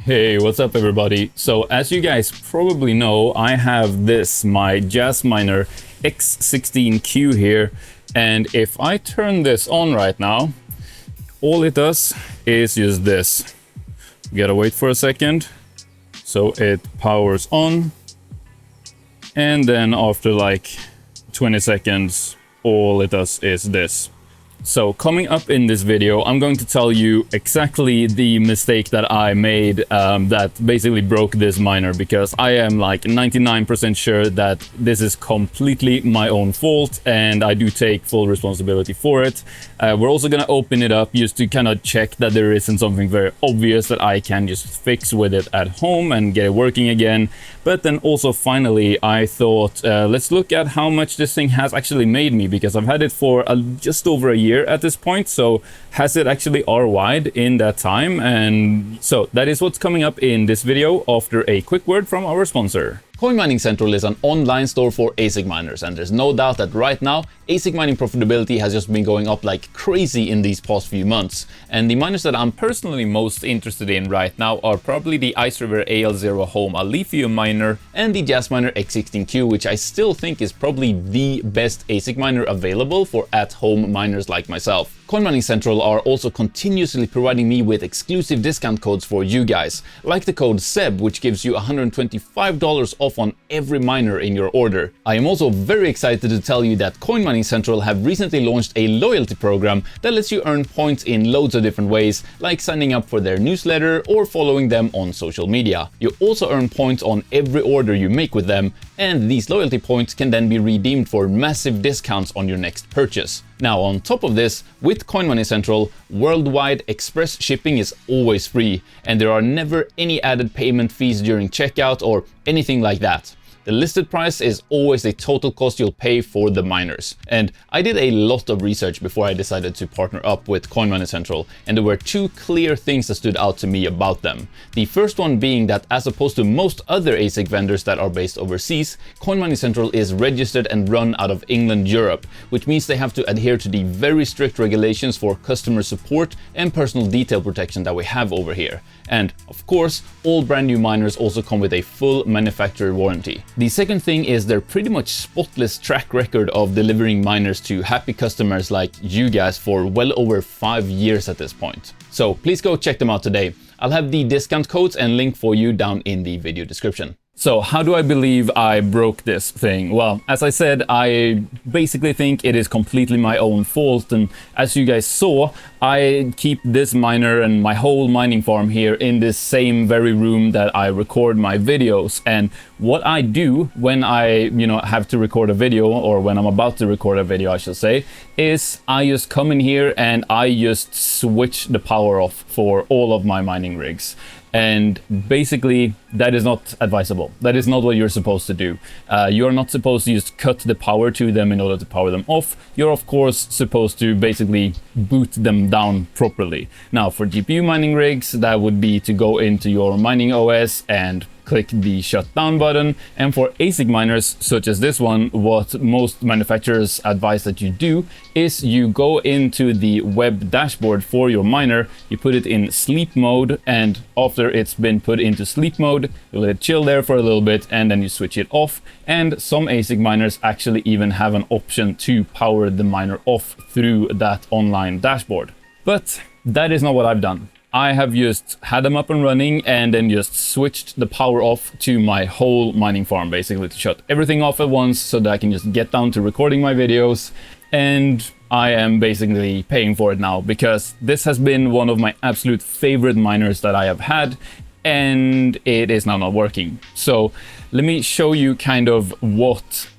Hey, what's up everybody? So as you guys probably know, I have this, my Jasminer X16-Q here, and if I turn this on right now, all it does is just this. You gotta wait for a second. So it powers on, and then after like 20 seconds, all it does is this. So coming up in this video, I'm going to tell you exactly the mistake that I made that basically broke this miner, because I am like 99% sure that this is completely my own fault and I do take full responsibility for it. We're also going to open it up just to kind of check that there isn't something very obvious that I can just fix with it at home and get it working again. But then also finally, I thought, let's look at how much this thing has actually made me, because I've had it for just over a year at this point. So has it actually ROI'd in that time? And so that is what's coming up in this video after a quick word from our sponsor. Coin Mining Central is an online store for ASIC miners, and there's no doubt that right now ASIC mining profitability has just been going up like crazy in these past few months. And the miners that I'm personally most interested in right now are probably the 𝗧-𝗦𝗡𝗏 Home, a lithium miner, and the Jasminer X16-Q, which I still think is probably the best ASIC miner available for at-home miners like myself. Coin Mining Central are also continuously providing me with exclusive discount codes for you guys, like the code 𝗬𝗑, which gives you $125 off on every miner in your order. I am also very excited to tell you that Coin Mining Central have recently launched a loyalty program that lets you earn points in loads of different ways, like signing up for their newsletter or following them on social media. You also earn points on every order you make with them, and these loyalty points can then be redeemed for massive discounts on your next purchase. Now, on top of this, with Coin Mining Central, worldwide express shipping is always free, and there are never any added payment fees during checkout or anything like that. The listed price is always the total cost you'll pay for the miners. And I did a lot of research before I decided to partner up with Coin Mining Central, and there were two clear things that stood out to me about them. The first one being that, as opposed to most other ASIC vendors that are based overseas, Coin Mining Central is registered and run out of England, Europe, which means they have to adhere to the very strict regulations for customer support and personal detail protection that we have over here. And of course, all brand new miners also come with a full manufacturer warranty. The second thing is their pretty much spotless track record of delivering miners to happy customers like you guys for well over 5 years at this point. So please go check them out today. I'll have the discount codes and link for you down in the video description. So how do I believe I broke this thing? Well, as I said, I basically think it is completely my own fault. And as you guys saw, I keep this miner and my whole mining farm here in this same very room that I record my videos. And what I do when I, have to record a video, or when I'm about to record a video, I should say, is I just come in here and I just switch the power off for all of my mining rigs. And basically, that is not advisable. That is not what you're supposed to do. You're not supposed to just cut the power to them in order to power them off. You're of course supposed to basically boot them down properly. Now, for GPU mining rigs, that would be to go into your mining OS and click the shutdown button. And for ASIC miners such as this one, what most manufacturers advise that you do is you go into the web dashboard for your miner, you put it in sleep mode, and after it's been put into sleep mode, you let it chill there for a little bit and then you switch it off. And some ASIC miners actually even have an option to power the miner off through that online dashboard. But that is not what I've done. I have just had them up and running and then just switched the power off to my whole mining farm, basically to shut everything off at once so that I can just get down to recording my videos. And I am basically paying for it now, because this has been one of my absolute favorite miners that I have had, and it is now not working. So let me show you kind of what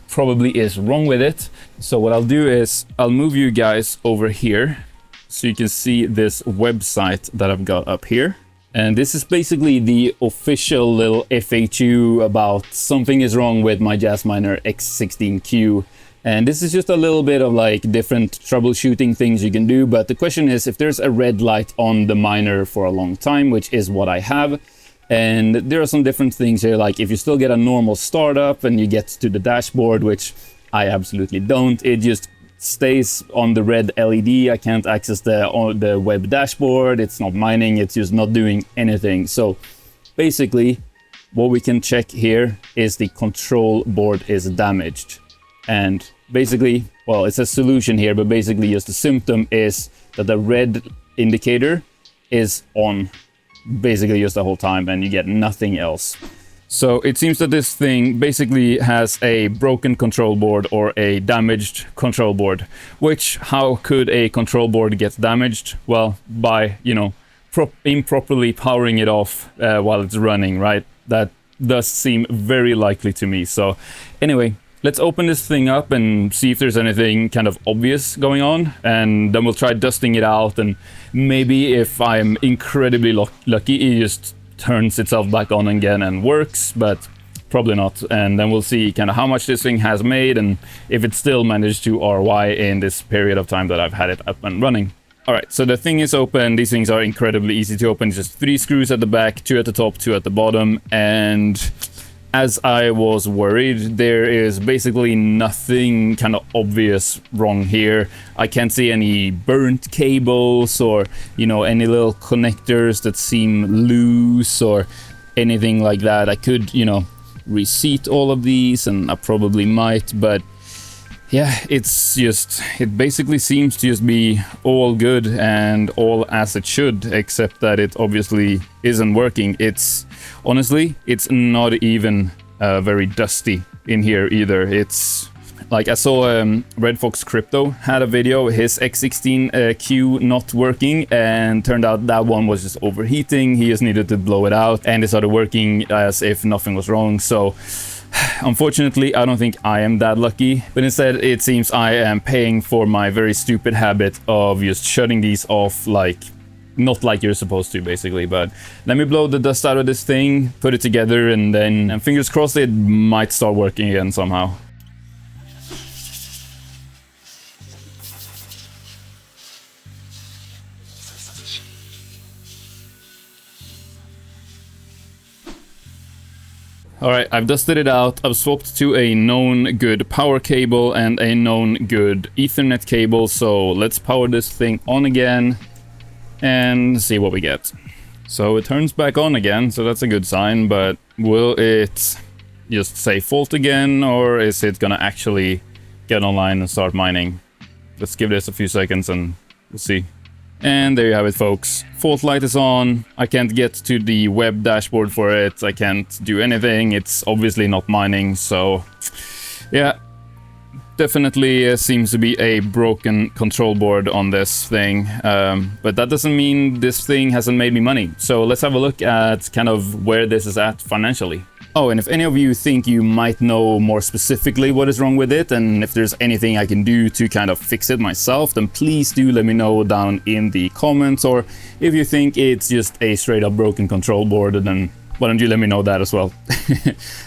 probably is wrong with it. So what I'll do is I'll move you guys over here, so you can see this website that I've got up here. And this is basically the official little FAQ about something is wrong with my Jasminer X16-Q. And this is just a little bit of like different troubleshooting things you can do. But the question is, if there's a red light on the miner for a long time, which is what I have, and there are some different things here, like if you still get a normal startup and you get to the dashboard, which I absolutely don't, it just stays on the red LED. I can't access the web dashboard. It's not mining. It's just not doing anything. So basically, what we can check here is the control board is damaged. And basically, well, it's a solution here, but basically just the symptom is that the red indicator is on basically just the whole time and you get nothing else. So it seems that this thing basically has a broken control board or a damaged control board. Which, how could a control board get damaged? Well, by, you know, improperly powering it off while it's running, right? That does seem very likely to me. So anyway, let's open this thing up and see if there's anything kind of obvious going on, and then we'll try dusting it out, and maybe if I'm incredibly lucky, it just turns itself back on again and works, but probably not. And then we'll see kind of how much this thing has made and if it still managed to ROI in this period of time that I've had it up and running. All right, so the thing is open. These things are incredibly easy to open. Just 3 screws at the back, 2 at the top, 2 at the bottom, and as I was worried, there is basically nothing kind of obvious wrong here. I can't see any burnt cables or, you know, any little connectors that seem loose or anything like that. I could, you know, reseat all of these, and I probably might, but yeah, it's just, it basically seems to just be all good and all as it should, except that it obviously isn't working. It's honestly, it's not even very dusty in here either. It's like, I saw Red Fox Crypto had a video, his X16-Q not working, and turned out that one was just overheating. He just needed to blow it out and it started working as if nothing was wrong. So unfortunately, I don't think I am that lucky, but instead it seems I am paying for my very stupid habit of just shutting these off, like, not like you're supposed to, basically. But let me blow the dust out of this thing, put it together, and then fingers crossed it might start working again somehow. Alright, I've dusted it out. I've swapped to a known good power cable and a known good Ethernet cable. So let's power this thing on again and see what we get. So it turns back on again, so that's a good sign, but will it just say fault again, or is it gonna actually get online and start mining? Let's give this a few seconds and we'll see. And there you have it, folks. Fault light is on. I can't get to the web dashboard for it. I can't do anything. It's obviously not mining, so yeah. Definitely seems to be a broken control board on this thing. But that doesn't mean this thing hasn't made me money. So let's have a look at kind of where this is at financially. Oh, and if any of you think you might know more specifically what is wrong with it, and if there's anything I can do to kind of fix it myself, then please do let me know down in the comments. Or if you think it's just a straight up broken control board, then why don't you let me know that as well.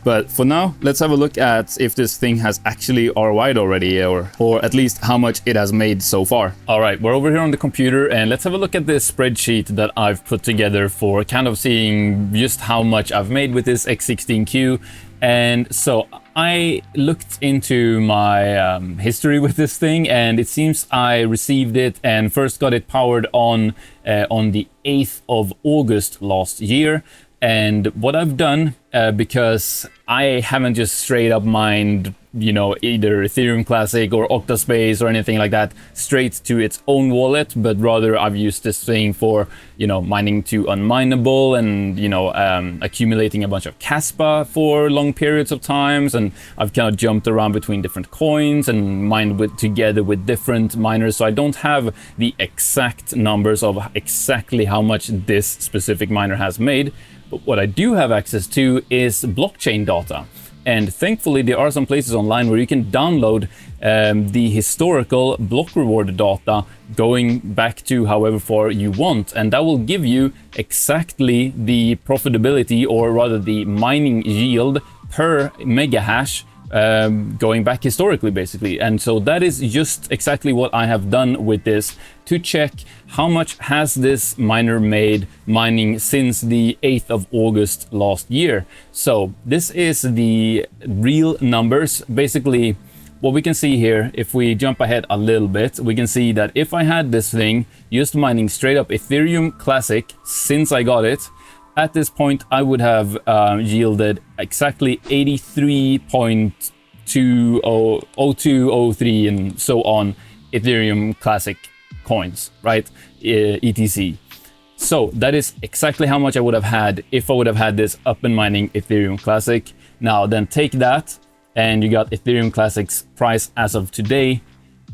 But for now, let's have a look at if this thing has actually ROI'd already, or at least how much it has made so far. All right, we're over here on the computer, and let's have a look at this spreadsheet that I've put together for kind of seeing just how much I've made with this X16-Q. And so I looked into my history with this thing, and it seems I received it and first got it powered on the 8th of August last year. And what I've done, because I haven't just straight up mined, you know, either Ethereum Classic or Octaspace or anything like that straight to its own wallet, but rather I've used this thing for, you know, mining to unminable and, you know, accumulating a bunch of 𝗧𝗧 for long periods of times. And I've kind of jumped around between different coins and mined together with different miners. So I don't have the exact numbers of exactly how much this specific miner has made. But what I do have access to is blockchain data. And thankfully, there are some places online where you can download the historical block reward data going back to however far you want. And that will give you exactly the profitability, or rather the mining yield per mega hash going back historically, basically. And so that is just exactly what I have done with this, to check how much has this miner made mining since the 8th of August last year. So this is the real numbers. Basically, what we can see here, if we jump ahead a little bit, we can see that if I had this thing just mining straight up Ethereum Classic since I got it, at this point I would have yielded exactly 83.200203 and so on Ethereum Classic coins, right? ETC. So that is exactly how much I would have had if I would have had this up and mining Ethereum Classic. Now then take that, and you got Ethereum Classic's price as of today,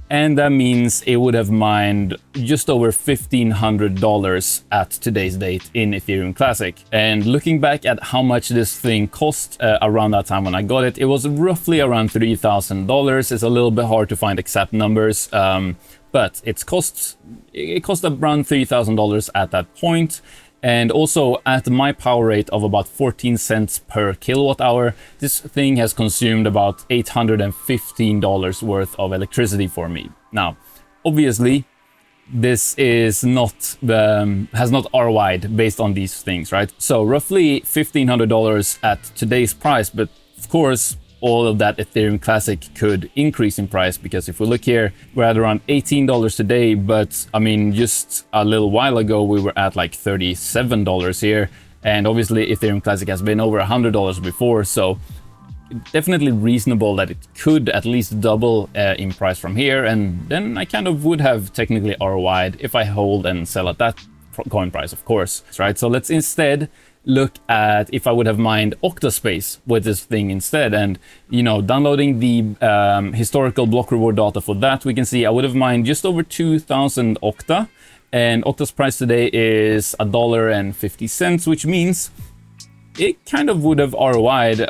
and that means it would have mined just over $1,500 at today's date in Ethereum Classic. And looking back at how much this thing cost around that time when I got it, it was roughly around $3,000. It's a little bit hard to find exact numbers, but it cost around $3,000 at that point. And also at my power rate of about 14 cents per kilowatt hour, this thing has consumed about $815 worth of electricity for me. Now, obviously, this is not has not ROI'd based on these things, right? So roughly $1,500 at today's price, but of course, all of that Ethereum Classic could increase in price, because if we look here, we're at around $18 today, but I mean, just a little while ago, we were at like $37 here. And obviously Ethereum Classic has been over $100 before, so definitely reasonable that it could at least double in price from here. And then I kind of would have technically ROI'd if I hold and sell at that coin price, of course, right? So let's instead look at if I would have mined Octaspace with this thing instead. And, you know, downloading the historical block reward data for that, we can see I would have mined just over 2,000 Octa, and Octa's price today is $1.50, which means it kind of would have ROI'd,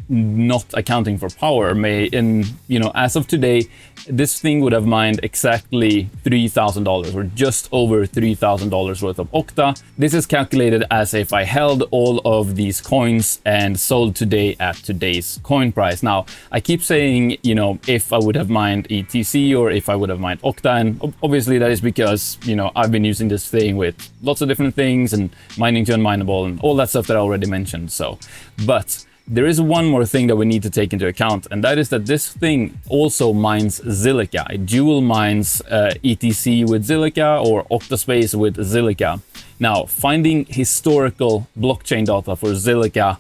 not accounting for power. And, you know, as of today, this thing would have mined exactly $3,000 or just over $3,000 worth of Octa. This is calculated as if I held all of these coins and sold today at today's coin price. Now, I keep saying, you know, if I would have mined ETC or if I would have mined Octa, and obviously that is because, you know, I've been using this thing with lots of different things and mining to unminable and all that stuff that I already mentioned. So, but there is one more thing that we need to take into account, and that is that this thing also mines Zilliqa. It dual mines ETC with Zilliqa or Octaspace with Zilliqa. Now, finding historical blockchain data for Zilliqa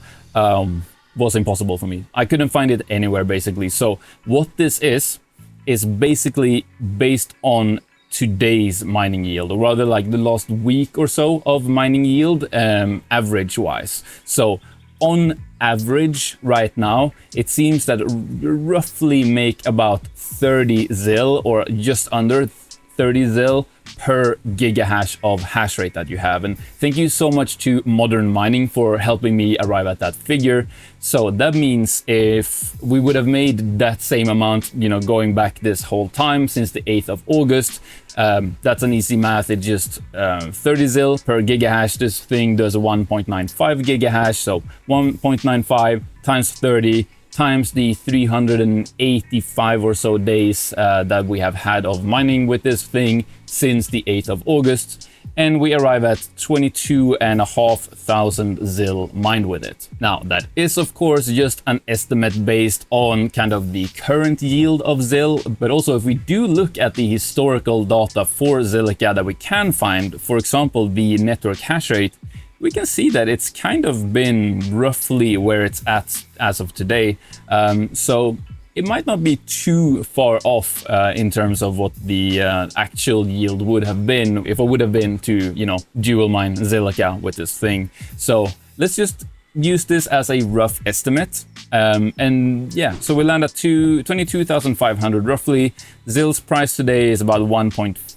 was impossible for me. I couldn't find it anywhere, basically. So what this is basically based on today's mining yield, or rather like the last week or so of mining yield, average wise. So on average right now, it seems that roughly make about 30 ZIL or just under 30 ZIL per gigahash of hash rate that you have. And thank you so much to Modern Mining for helping me arrive at that figure. So that means if we would have made that same amount, you know, going back this whole time since the 8th of August, that's an easy math. It's just 30 ZIL per gigahash. This thing does a 1.95 gigahash. So 1.95 times 30 times the 385 or so days that we have had of mining with this thing since the 8th of August. And we arrive at 22,500 ZIL mined with it. Now, that is of course just an estimate based on kind of the current yield of ZIL, but also if we do look at the historical data for Zilliqa that we can find, for example, the network hash rate, we can see that it's kind of been roughly where it's at as of today. So it might not be too far off in terms of what the actual yield would have been if I would have been to, you know, dual mine Zilliqa with this thing. So let's just use this as a rough estimate. And yeah, so we land at 22,500 roughly. ZIL's price today is about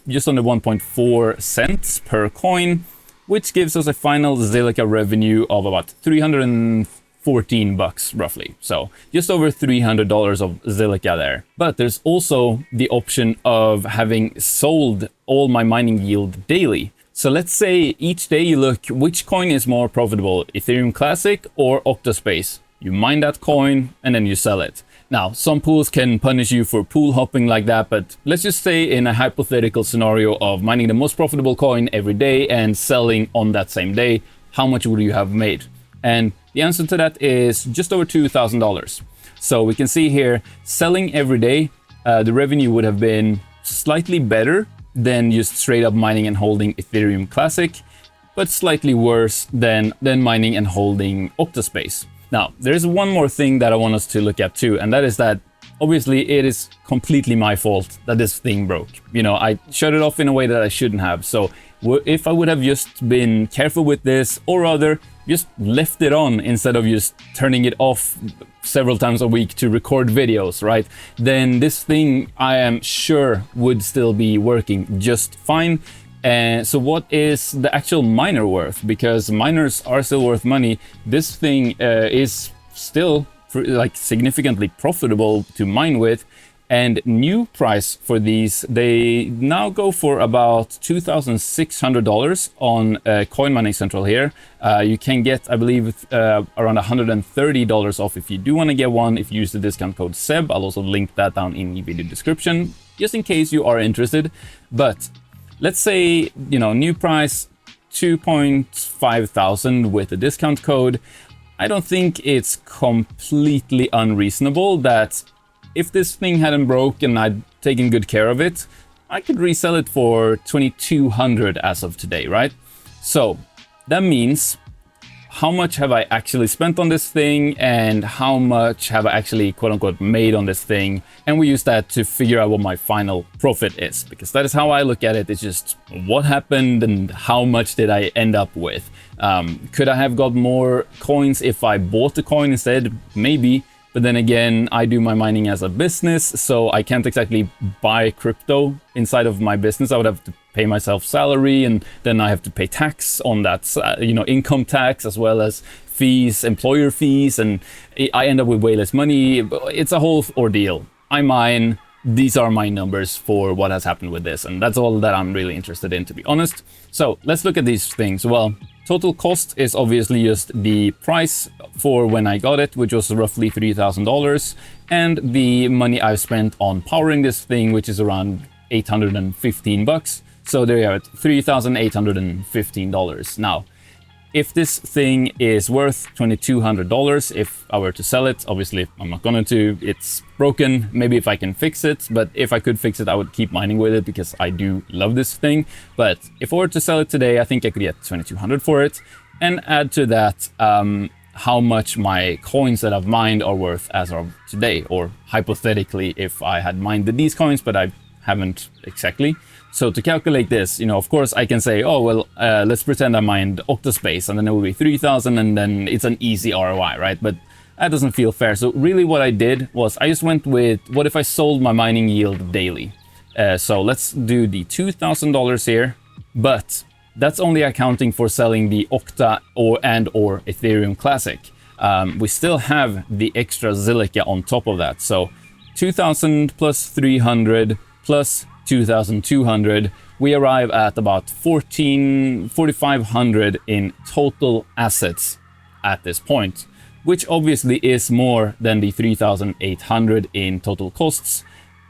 just under 1.4 cents per coin, which gives us a final Zilliqa revenue of about $314 roughly. So just over $300 of Zilliqa there. But there's also the option of having sold all my mining yield daily. So let's say each day you look which coin is more profitable, Ethereum Classic or Octaspace. You mine that coin and then you sell it. Now, some pools can punish you for pool hopping like that, but let's just say in a hypothetical scenario of mining the most profitable coin every day and selling on that same day, how much would you have made? And the answer to that is just over $2,000. So we can see here, selling every day, the revenue would have been slightly better than just straight up mining and holding Ethereum Classic, but slightly worse than mining and holding Octaspace. Now, there's one more thing that I want us to look at too, and that is that obviously it is completely my fault that this thing broke. You know, I shut it off in a way that I shouldn't have. So if I would have just been careful with this, or rather just left it on instead of just turning it off several times a week to record videos, right? Then this thing, I am sure, would still be working just fine. So what is the actual miner worth? Because miners are still worth money. This thing is still like significantly profitable to mine with, and new price for these, they now go for about $2,600 on Coin Mining Central here. You can get, I believe, around $130 off if you do want to get one, if you use the discount code 𝗧𝗏. I'll also link that down in the video description, just in case you are interested. But let's say, you know, new price $2,500 with a discount code. I don't think it's completely unreasonable that if this thing hadn't broke and I'd taken good care of it, I could resell it for $2,200 as of today, right? So that means, how much have I actually spent on this thing, and how much have I actually quote unquote made on this thing? And we use that to figure out what my final profit is, because that is how I look at it. It's just what happened and how much did I end up with. Could I have got more coins if I bought the coin instead? Maybe. But then again, I do my mining as a business, so I can't exactly buy crypto inside of my business. I would have to pay myself salary, and then I have to pay tax on that, you know, income tax, as well as fees, employer fees, and I end up with way less money. It's a whole ordeal. I mine. These are my numbers for what has happened with this, and that's all that I'm really interested in, to be honest. So let's look at these things. Well, total cost is obviously just the price for when I got it, which was roughly $3,000, and the money I've spent on powering this thing, which is around $815. So there you have it, $3,815. Now, if this thing is worth $2,200, if I were to sell it, obviously I'm not going to, it's broken. Maybe if I can fix it, but if I could fix it, I would keep mining with it because I do love this thing. But if I were to sell it today, I think I could get $2,200 for it, and add to that how much my coins that I've mined are worth as of today, or hypothetically if I had mined these coins, but I haven't exactly. So to calculate this, you know, of course I can say, oh, well, let's pretend I mined Octaspace, and then it will be 3,000, and then it's an easy ROI, right? But that doesn't feel fair. So really what I did was I just went with, what if I sold my mining yield daily? So let's do the $2,000 here, but that's only accounting for selling the Octa or Ethereum Classic. We still have the extra 𝗧𝗦𝗪𝗔 on top of that. So 2,000 plus 300 plus 2,200, we arrive at about 4,500 in total assets at this point, which obviously is more than the 3,800 in total costs,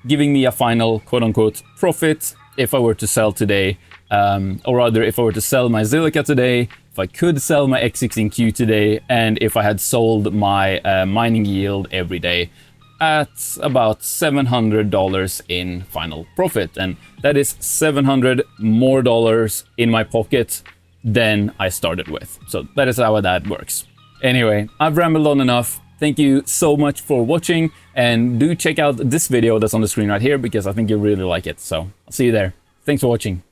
giving me a final quote-unquote profit if I were to sell today, or rather if I were to sell my 𝗧𝗦𝗪𝗪 today, if I could sell my X16-Q today, and if I had sold my mining yield every day, at about $700 in final profit. And that is $700 more in my pocket than I started with. So that is how that works. Anyway, I've rambled on enough. Thank you so much for watching, and do check out this video that's on the screen right here, because I think you'll really like it. So I'll see you there. Thanks for watching.